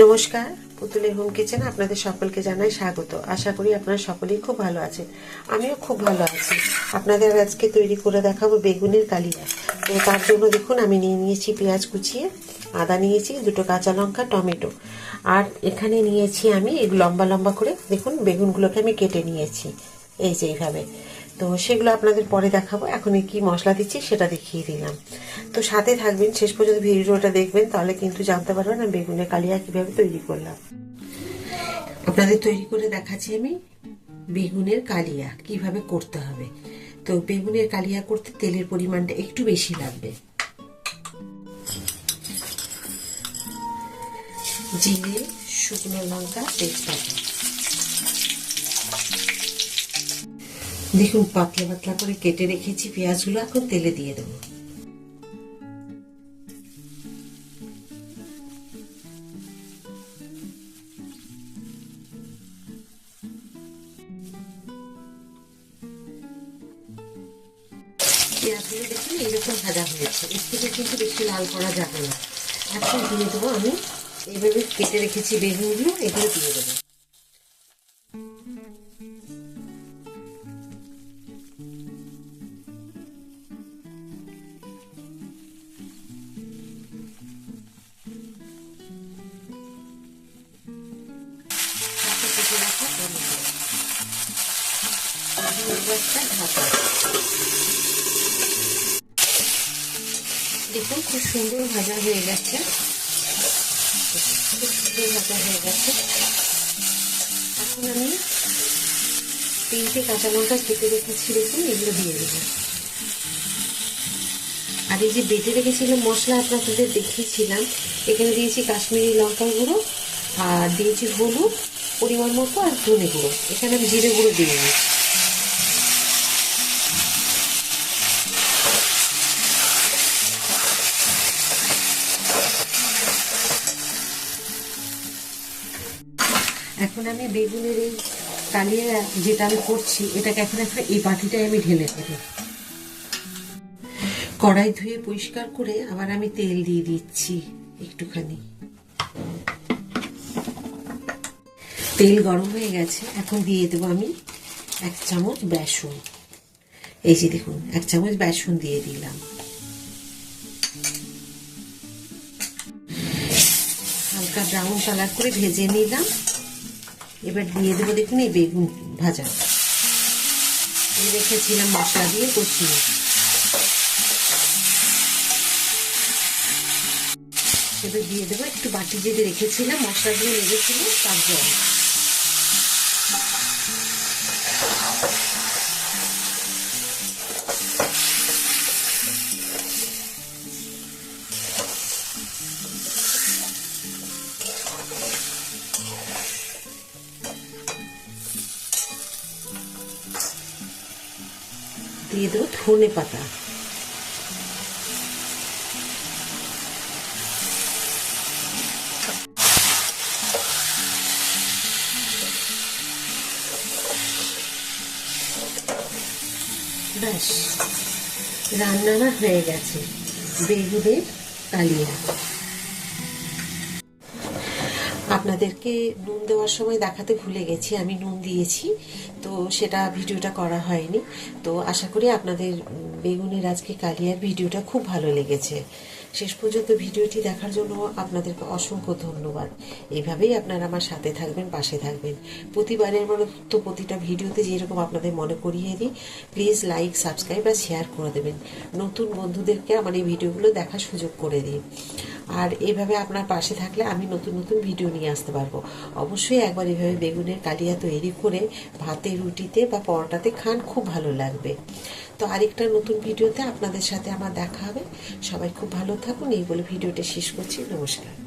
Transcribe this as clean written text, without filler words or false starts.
নমস্কার, পুতুলের হোম কিচেনে আপনাদের সকলকে জানাই স্বাগত। আশা করি আপনারা সকলেই খুব ভালো আছেন। আমিও খুব ভালো আছি। আপনাদের আজকে তৈরি করে দেখাবো বেগুনের কালিয়া। তো তার জন্য দেখুন আমি নিয়ে নিয়েছি পেঁয়াজ কুচিয়ে, আদা নিয়েছি, দুটো কাঁচা লঙ্কা, টমেটো, আর এখানে নিয়েছি আমি লম্বা লম্বা করে দেখুন বেগুনগুলোকে আমি কেটে নিয়েছি এই যে এইভাবে। তো সেগুলো আপনাদের পরে দেখাবো। এখন কি মশলা দিচ্ছি সেটা দেখিয়ে দিলাম। তো সাথে থাকবেন, শেষ পর্যন্ত ভিডিওটা দেখবেন, তাহলে কিন্তু জানতে পারবেন আমি বেগুনের কালিয়া কিভাবে তৈরি করলাম। আপনাদের তৈরি করে দেখাচ্ছি আমি বেগুনের কালিয়া কিভাবে করতে হবে। তো বেগুনের কালিয়া করতে তেলের পরিমাণটা একটু বেশি লাগবে। জিরে, শুকনো লঙ্কা, তেজপাতা। দেখুন পাতলা পাতলা করে কেটে রেখেছি পেঁয়াজগুলো, এখন তেলে দিয়ে দেবো। পেঁয়াজগুলো দেখুন এইরকম ভাজা হয়েছে, এর থেকে কিন্তু বেশি লাল করা যাবে না। এখন দিয়ে দেবো আমি এইভাবে কেটে রেখেছি বেগুনগুলো, এগুলো দিয়ে দেবো। দেখুন খুব সুন্দর ভাজা হয়ে গেছে, খুব সুন্দর ভাজা হয়ে গেছে। এখন আমি 3টে কাঁচা লঙ্কা কেটে রেখেছি, দেখুন এগুলো দিয়ে দেবো। আর এই যে বেটে রেখেছিলাম মশলা আপনাদের দেখিয়েছিলাম, এখানে দিয়েছি কাশ্মীরি লঙ্কার গুঁড়ো, আর দিয়েছি হলুদ পরিমাণ মতো, আর ধনে গুঁড়ো। এখানে আমি জিরে গুঁড়ো দিয়ে দিই। এখন আমি বেগুনের এই কালিয়া যেটা আমি করছি, এটাকে এখন এই বাটিটায় আমি ঢেলে দেবো। কড়াই ধুয়ে পরিষ্কার করে আবার আমি তেল দিয়ে দিচ্ছি একটুখানি। তেল গরম হয়ে গেছে, এখন দিয়ে দেবো আমি 1 চামচ বেসন। এই যে দেখুন 1 চামচ বেসন দিয়ে দিলাম। হালকা ব্রাউন কালার করে ভেজে নিলাম। এবার দিয়ে দেবো দেখুন এই বেগুন ভাজা রেখেছিলাম মশলা দিয়ে কষিয়ে। এবার দিয়ে দেবো একটু বাটি যেতে রেখেছিলাম মশলা দিয়ে লেগেছিল তার জল। দিয়ে দেবো ধনে পাতা। ব্যাস, রান্না আমার হয়ে গেছে বেগুনের কালিয়া। আপনাদেরকে নুন দেওয়ার সময় দেখাতে ভুলে গেছি, আমি নুন দিয়েছি, তো সেটা ভিডিওটা করা হয়নি। তো আশা করি আপনাদের বেগুনের আজকে কালিয়ার ভিডিওটা খুব ভালো লেগেছে। শেষ পর্যন্ত ভিডিওটি দেখার জন্য আপনাদেরকে অসংখ্য ধন্যবাদ। এইভাবেই আপনারা আমার সাথে থাকবেন, পাশে থাকবেন। প্রতিবারের মতো প্রতিটা ভিডিওতে যেরকম আপনাদের মনে করিয়ে দিই, প্লিজ লাইক, সাবস্ক্রাইব আর শেয়ার করে দেবেন। নতুন বন্ধুদেরকে আমার এই ভিডিওগুলো দেখার সুযোগ করে দিই। আর এইভাবে আপনার পাশে থাকলে আমি নতুন নতুন ভিডিও নিয়ে আসতে পারবো। অবশ্যই একবার এভাবে বেগুনের কালিয়া তৈরি করে ভাতে, রুটিতে বা পরোটাতে খান, খুব ভালো লাগবে। তো আরেকটা নতুন ভিডিওতে আপনাদের সাথে আমার দেখা হবে। সবাই খুব ভালো থাকুন, এই বলে ভিডিওটা শেষ করছি। নমস্কার।